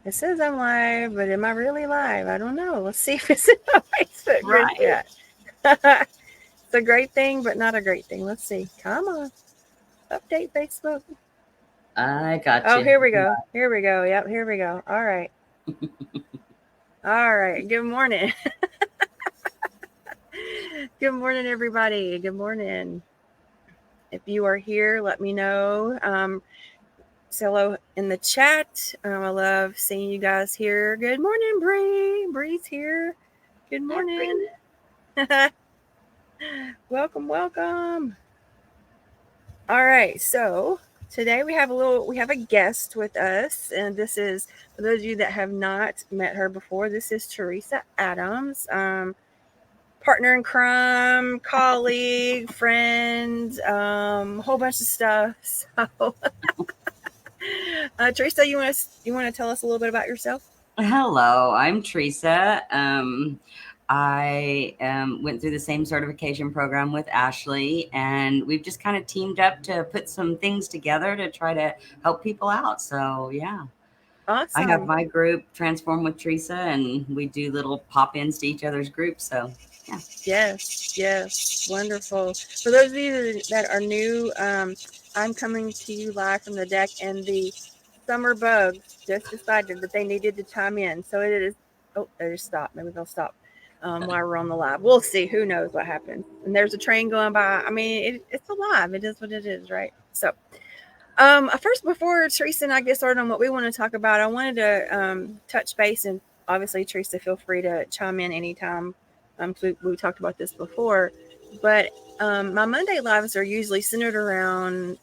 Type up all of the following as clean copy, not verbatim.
It says I'm live, but am I really live? I don't know. Let's see if it's in my Facebook group Right. yet. It's a great thing, but not a great thing. Let's see. Come on. Update Facebook. I got Oh, you. here we go. Here we go. Yep, here we go. All right. All right. Good morning. Good morning, everybody. Good morning. If you are here, let me know. Say hello in the chat. I love seeing you guys here. Good morning, Bree. Bree's here. Good morning. Welcome, welcome. All right, so today we have a guest with us, and this is for those of you that have not met her before. This is Teresa Adams, partner in crime, colleague, friend, whole bunch of stuff. So, Teresa, you want to tell us a little bit about yourself? Hello, I'm Teresa. I went through the same certification program with Ashley, and we've just kind of teamed up to put some things together to try to help people out. So, yeah, I have Awesome. my group, Transform with Teresa, and we do little pop ins to each other's groups. So, yeah. Yes, yes, wonderful. For those of you that are new, I'm coming to you live from the deck, and the summer bugs just decided that they needed to chime in. So it is. Oh, they just stopped. Maybe they'll stop while we're on the live. We'll see. Who knows what happens? And there's a train going by. I mean, it's alive. It is what it is, right? So, first, before Teresa and I get started on what we want to talk about, I wanted to touch base, and obviously, Teresa, feel free to chime in anytime. 'Cause we talked about this before, but my Monday lives are usually centered around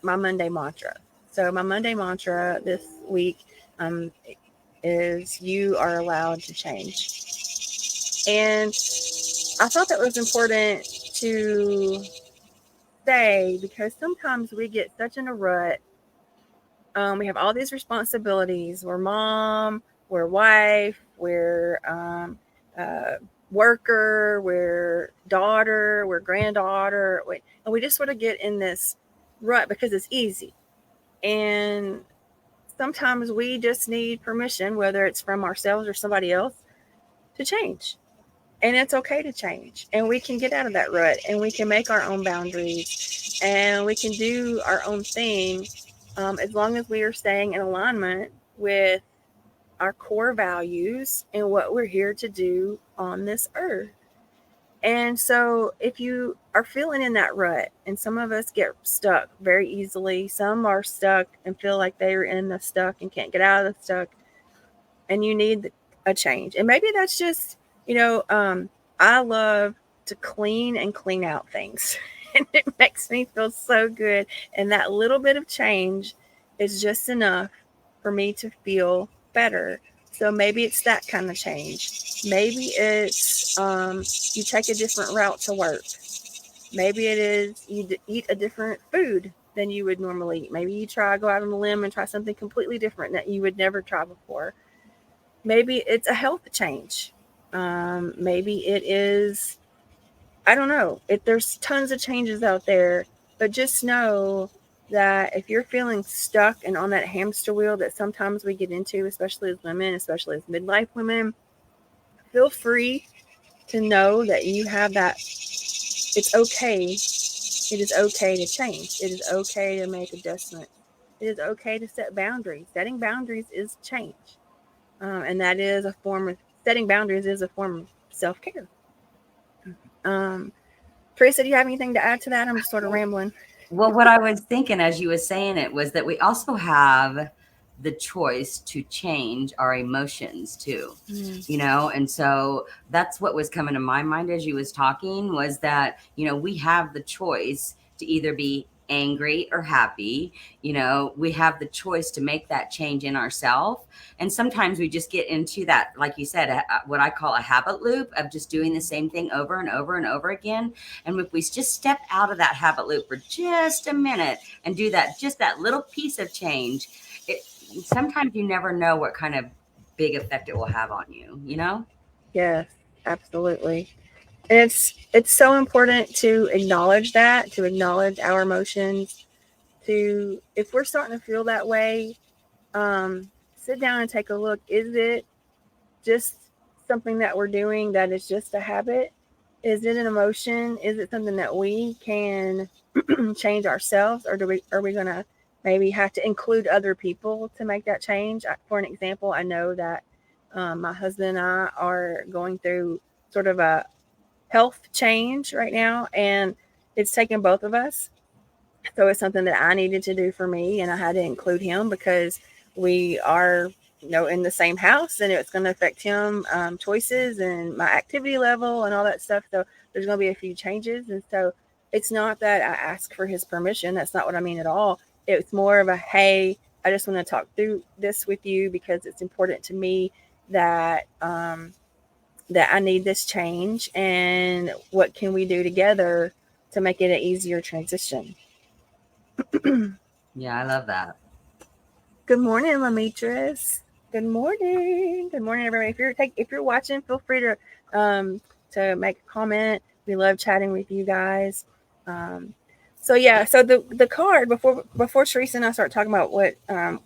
my Monday mantra. So my Monday mantra this week um, is "You are allowed to change," and I thought that was important to say because sometimes we get such in a rut. We have all these responsibilities. We're mom, we're wife, we're uh, worker, we're daughter, we're granddaughter, and we just sort of get in this rut because it's easy. And sometimes we just need permission, whether it's from ourselves or somebody else, to change. And it's okay to change. And we can get out of that rut and we can make our own boundaries and we can do our own thing as long as we are staying in alignment with our core values and what we're here to do on this earth. And so, if you are feeling in that rut, and some of us get stuck very easily, some are stuck and feel like they are in the stuck and can't get out of the stuck, and you need a change. And maybe that's just, you know, I love to clean and clean out things, and it makes me feel so good. And that little bit of change is just enough for me to feel better. So maybe it's that kind of change. Maybe it's you take a different route to work. Maybe it is you eat a different food than you would normally eat. Maybe you try go out on a limb and try something completely different that you would never try before. Maybe it's a health change. Maybe it is, I don't know. There's tons of changes out there, but just know that if you're feeling stuck and on that hamster wheel that sometimes we get into, especially as women, especially as midlife women, feel free to know that you have that. It's okay. It is okay to change. It is okay to make adjustments. It is okay to set boundaries. Setting boundaries is change. And that is a form of setting boundaries is a form of self care. Um, Teresa, do you have anything to add to that? I'm just sort of rambling. Well, what I was thinking as you were saying it was that we also have the choice to change our emotions too, Mm, and so that's what was coming to my mind as you was talking was that, we have the choice to either be angry or happy. We have the choice to make that change in ourselves. And sometimes we just get into that, like you said, what I call a habit loop of just doing the same thing over and over and over again. And if we just step out of that habit loop for just a minute and do that, just that little piece of change, it sometimes you never know what kind of big effect it will have on you. yes, absolutely. And it's so important to acknowledge that, to acknowledge our emotions, to if we're starting to feel that way, um, sit down and take a look. Is it just something that we're doing that is just a habit? Is it an emotion? Is it something that we can change ourselves, or do we are we gonna maybe have to include other people to make that change? For an example, I know that my husband and I are going through sort of a health change right now, and it's taken both of us. So it's something that I needed to do for me, and I had to include him because we are, in the same house, and it's going to affect him choices and my activity level and all that stuff. So there's going to be a few changes, and so it's not that I ask for his permission. That's not what I mean at all. It's more of a hey, I just want to talk through this with you because it's important to me that that I need this change, and what can we do together to make it an easier transition. Yeah, I love that. Good morning, Lamitris. Good morning. Good morning, everybody. If you're watching, feel free to make a comment. We love chatting with you guys. Um, so yeah, so the card before Teresa and I start talking about what I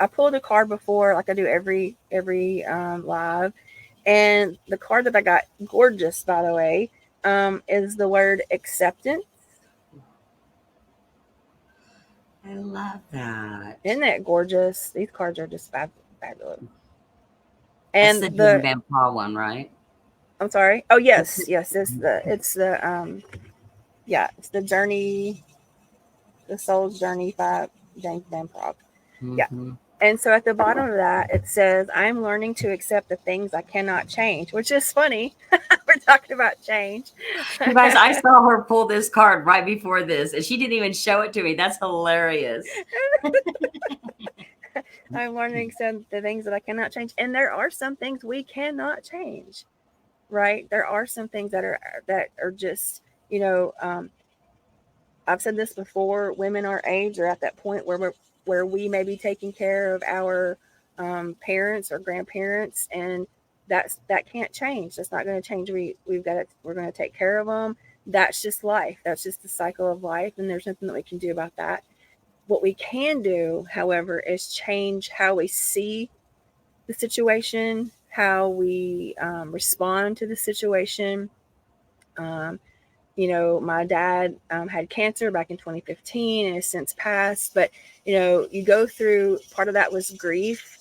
pulled a card before, like I do every live, and the card that I got, gorgeous by the way, is the word acceptance. I love that. Isn't that gorgeous? These cards are just fabulous. That's And the Jim the Van Paul one, right? I'm sorry. Oh That's yes, it. yes. It's the journey, the soul's journey by James Van Prague. Yeah. Mm-hmm. And so at the bottom of that, it says, "I'm learning to accept the things I cannot change," which is funny. We're talking about change. You guys, I saw her pull this card right before this, and she didn't even show it to me. That's hilarious. I'm learning to accept the things that I cannot change, and there are some things we cannot change. Right? There are some things that are just I've said this before. Women our age are at that point where we may be taking care of our parents or grandparents, and that can't change. That's not going to change. We're going to take care of them. That's just life. That's just the cycle of life, and there's nothing that we can do about that. What we can do, however, is change how we see the situation, how we respond to the situation. Um, my dad had cancer back in 2015 and has since passed. But, you go through part of that was grief,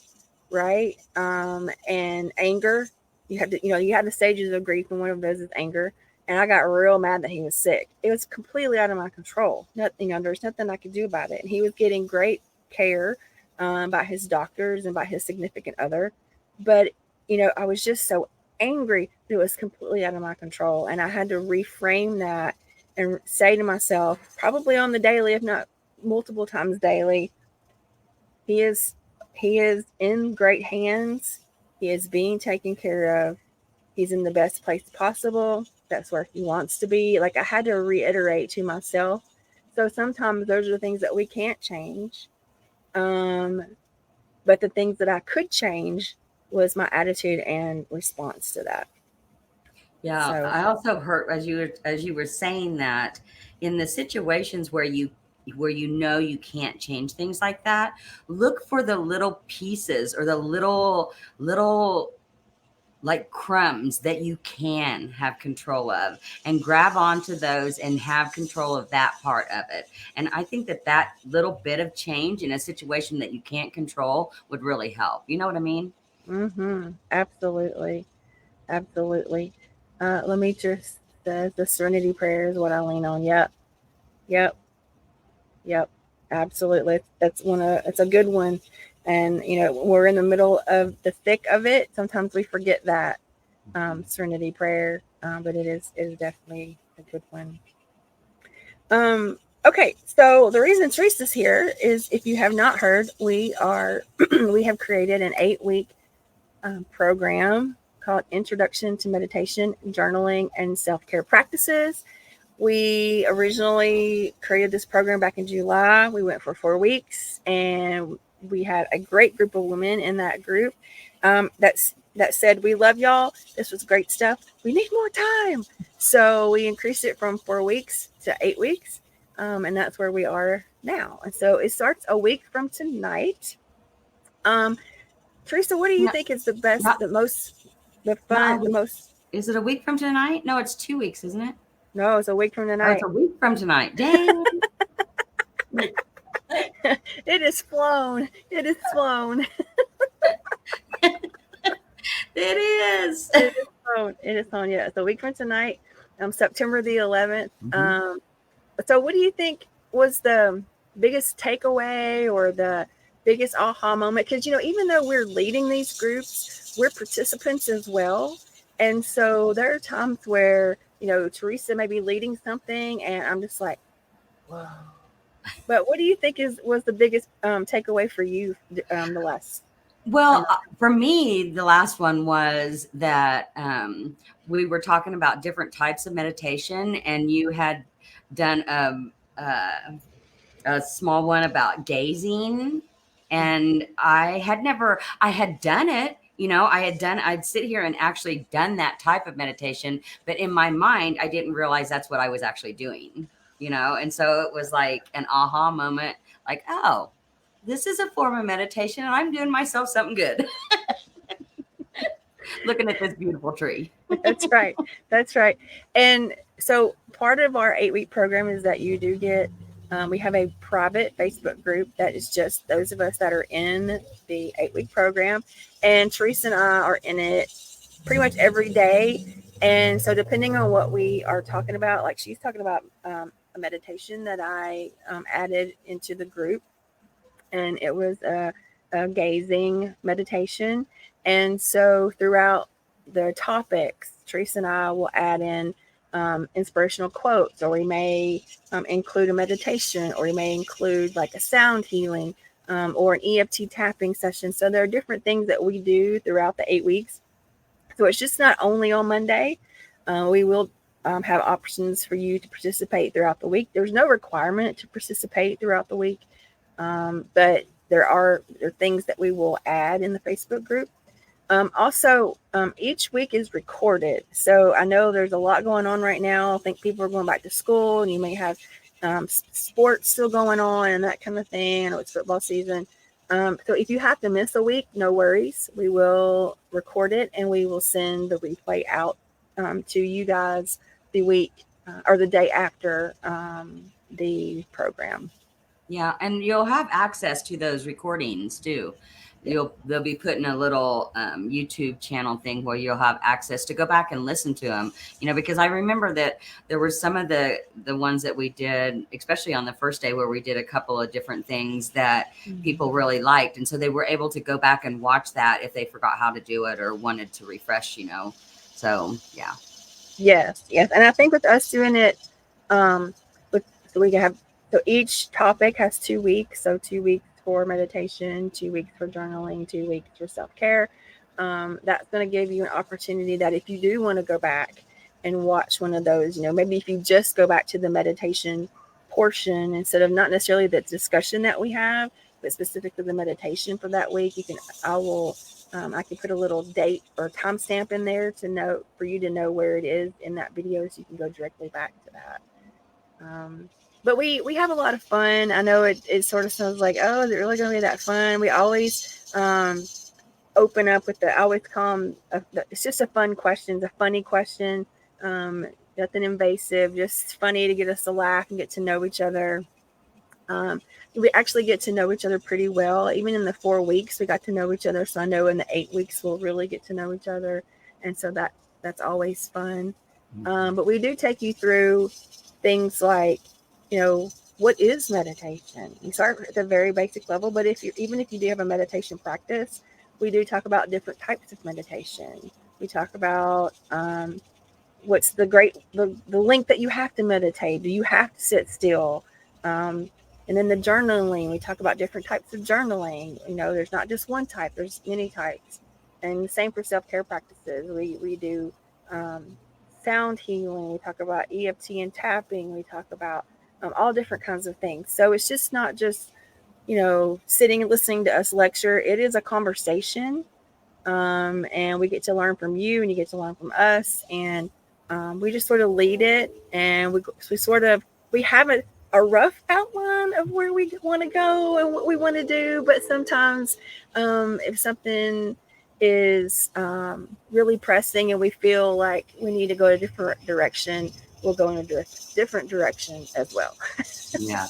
right? And anger. You had the stages of grief, and one of those is anger. And I got real mad that he was sick. It was completely out of my control. There's nothing I could do about it. And he was getting great care by his doctors and by his significant other. But, I was just so angry that it was completely out of my control. And I had to reframe that and say to myself, probably on the daily, if not multiple times daily, he is he is in great hands. He is being taken care of. He's in the best place possible. That's where he wants to be. Like I had to reiterate to myself. So sometimes those are the things that we can't change. Um, but the things that I could change was my attitude and response to that. Yeah, So I also heard as you were saying that in the situations where you know you can't change things like that, look for the little pieces or the little like crumbs that you can have control of and grab onto those and have control of that part of it. And I think that that little bit of change in a situation that you can't control would really help. You know what I mean? absolutely. Absolutely. Lemaitre says the serenity prayer is what I lean on. Yep. Yep. Yep. Absolutely. It's a good one. And we're in the middle of the thick of it. Sometimes we forget that serenity prayer, but it is definitely a good one. Okay, so the reason Teresa's here is, if you have not heard, we have created an 8-week program called Introduction to Meditation, Journaling, and Self Care Practices. We originally created this program back in July. We went for 4 weeks, and we had a great group of women in that group that said, "We love y'all. This was great stuff. We need more time." So we increased it from 4 weeks to 8 weeks, and that's where we are now. And so it starts a week from tonight. Um, Teresa, what do you No, think is the best, not the most, the not a fun, the week. most? Is it a week from tonight? No, it's 2 weeks, isn't it? No, it's a week from Oh, it's tonight. a week from tonight. Dang. It is flown. It is flown. It is. It is flown. It is flown. Yeah, it's a week from tonight, September the 11th. Mhm. So what do you think was the biggest takeaway or the biggest aha moment? Because, even though we're leading these groups, we're participants as well. And so there are times where, Teresa may be leading something and I'm just like, whoa. But what do you think was the biggest takeaway for you the last time? Well, for me, the last one was that we were talking about different types of meditation, and you had done a small one about gazing. And I had done it, I'd sit here and actually done that type of meditation, but in my mind, I didn't realize that's what I was actually doing, and so it was like an aha moment, like, oh, this is a form of meditation and I'm doing myself something good. Looking at this beautiful tree. That's right. That's right. And so part of our 8-week program is that you do get, we have a private Facebook group that is just those of us that are in the 8-week program. And Teresa and I are in it pretty much every day. And so depending on what we are talking about, like she's talking about a meditation that I added into the group, and it was a gazing meditation. And so throughout the topics, Teresa and I will add in inspirational quotes, or we may include a meditation, or we may include like a sound healing or an EFT tapping session. So there are different things that we do throughout the 8 weeks. So it's just not only on Monday. We will have options for you to participate throughout the week. There's no requirement to participate throughout the week, but there are things that we will add in the Facebook group. Also, each week is recorded. So I know there's a lot going on right now. I think people are going back to school, and you may have sports still going on and that kind of thing. I know it's football season. So if you have to miss a week, no worries. We will record it and we will send the replay out to you guys the week or the day after the program. Yeah, and you'll have access to those recordings too. Yeah. They'll be putting a little YouTube channel thing where you'll have access to go back and listen to them. Because I remember that there were some of the ones that we did, especially on the first day, where we did a couple of different things that people really liked, and so they were able to go back and watch that if they forgot how to do it or wanted to refresh. So yeah. Yes, yes, and I think with us doing it, with so we have so each topic has 2 weeks. So 2 weeks for meditation, 2 weeks for journaling, 2 weeks for self care. That's going to give you an opportunity that if you do want to go back and watch one of those, maybe if you just go back to the meditation portion instead of not necessarily the discussion that we have, but specifically the meditation for that week, I can put a little date or timestamp in there to know for you to know where it is in that video, so you can go directly back to that. But we have a lot of fun. I know it sort of sounds like, oh, is it really going to be that fun? We always open up with I always call them, it's just a fun question, it's a funny question, nothing invasive, just funny to get us to laugh and get to know each other. We actually get to know each other pretty well. Even in the 4 weeks, we got to know each other. So I know in the 8 weeks, we'll really get to know each other. And so that's always fun. But we do take you through things like, what is meditation? You start at the very basic level, but even if you do have a meditation practice, we do talk about different types of meditation. We talk about what's the length that you have to meditate. Do you have to sit still? And then the journaling, we talk about different types of journaling. There's not just one type, there's many types. And the same for self-care practices. We do sound healing. We talk about EFT and tapping. We talk about all different kinds of things. So it's just not just, sitting and listening to us lecture. It is a conversation. And we get to learn from you and you get to learn from us. And we just sort of lead it. And we have a rough outline of where we want to go and what we want to do. But sometimes, if something is really pressing and we feel like we need to go a different direction, we'll go in a different direction as well. Yeah.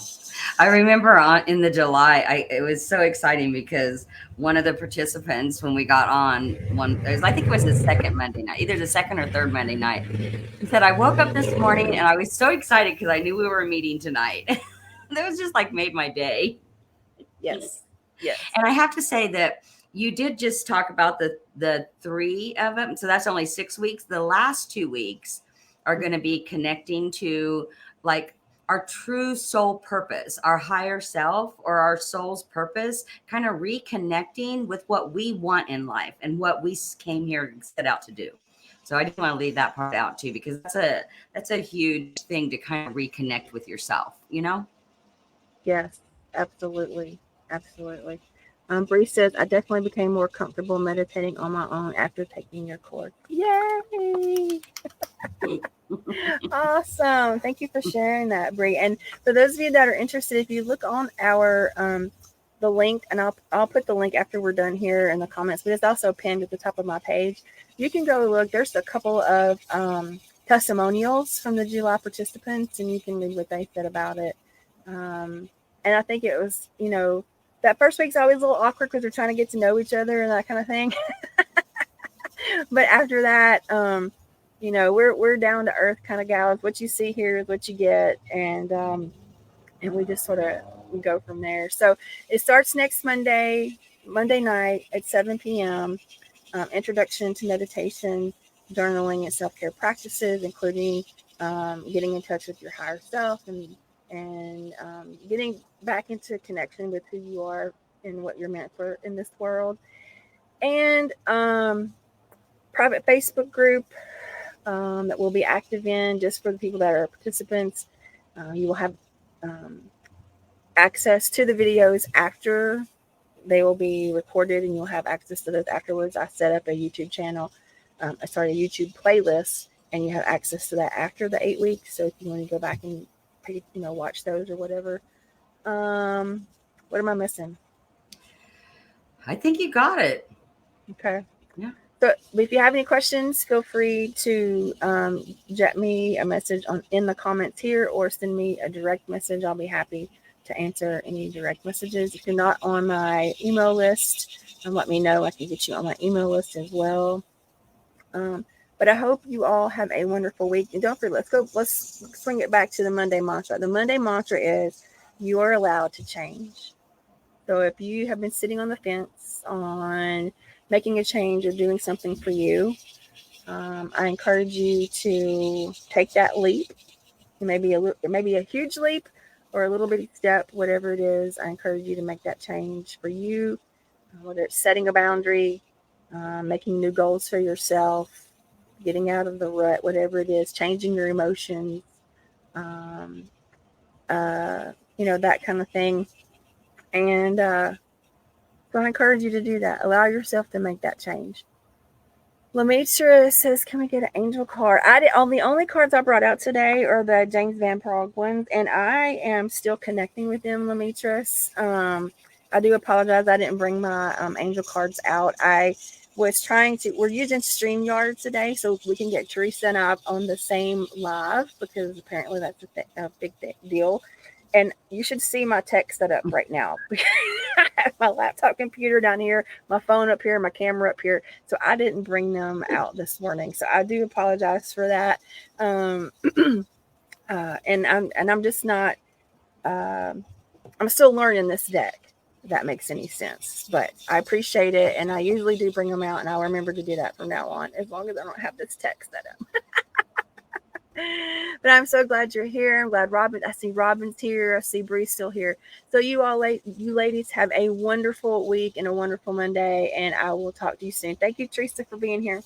I remember on in the July, it was so exciting because one of the participants, when we got on one, it was, I think it was the second Monday night, either the second or third Monday night, he said, I woke up this morning and I was so excited because I knew we were meeting tonight. That was just like made my day. Yes. Yes. And I have to say that you did just talk about the three of them. So that's only 6 weeks. The last 2 weeks are going to be connecting to like our true soul purpose, our higher self or our soul's purpose, kind of reconnecting with what we want in life and what we came here and set out to do. So I just want to leave that part out too, because that's a huge thing to kind of reconnect with yourself, you know? Yes. Absolutely. Absolutely. Bree says, I definitely became more comfortable meditating on my own after taking your course. Yay! Awesome. Thank you for sharing that, Bree. And for those of you that are interested, if you look on our the link, and I'll put the link after we're done here in the comments, but it's also pinned at the top of my page. You can go look. There's a couple of testimonials from the July participants, and you can read what they said about it. And I think it was, that first week's always a little awkward because we're trying to get to know each other and that kind of thing. But after that, we're down to earth kind of gals. What you see here is what you get, and we just sort of go from there. So it starts next Monday night at 7 p.m. Introduction to meditation, journaling, and self care practices, including getting in touch with your higher self and getting back into connection with who you are and what you're meant for in this world. And private Facebook group that we'll be active in just for the people that are participants. You will have access to the videos after they will be recorded, and you'll have access to those afterwards. I set up a YouTube channel, a YouTube playlist, and you have access to that after the 8 weeks. So if you want to go back and watch those or whatever. What am I missing? I think you got it. Okay. Yeah. So if you have any questions, feel free to jet me a message in the comments here, or send me a direct message. I'll be happy to answer any direct messages. If you're not on my email list, let me know. I can get you on my email list as well. But I hope you all have a wonderful week. And don't forget, let's swing it back to the Monday mantra. The Monday mantra is, you are allowed to change. So if you have been sitting on the fence on making a change or doing something for you, I encourage you to take that leap. It may be a huge leap or a little bitty step, whatever it is. I encourage you to make that change for you, whether it's setting a boundary, making new goals for yourself, getting out of the rut, whatever it is, changing your emotions, that kind of thing. And so I encourage you to do that. Allow yourself to make that change. Lamitra says, "Can we get an angel card?" The only cards I brought out today are the James Van Prague ones, and I am still connecting with them, Lamitra. I do apologize. I didn't bring my angel cards out. I was we're using StreamYard today so we can get Teresa and I on the same live, because apparently that's a big deal. And you should see my tech setup right now. I have my laptop computer down here, my phone up here, my camera up here. So I didn't bring them out this morning. So I do apologize for that. And I'm just not. I'm still learning this deck. If that makes any sense, but I appreciate it, and I usually do bring them out, and I'll remember to do that from now on, as long as I don't have this tech set up. But I'm so glad you're here. I'm glad I see Robin's here. I see Bree's still here. So you ladies have a wonderful week and a wonderful Monday, and I will talk to you soon. Thank you, Teresa, for being here.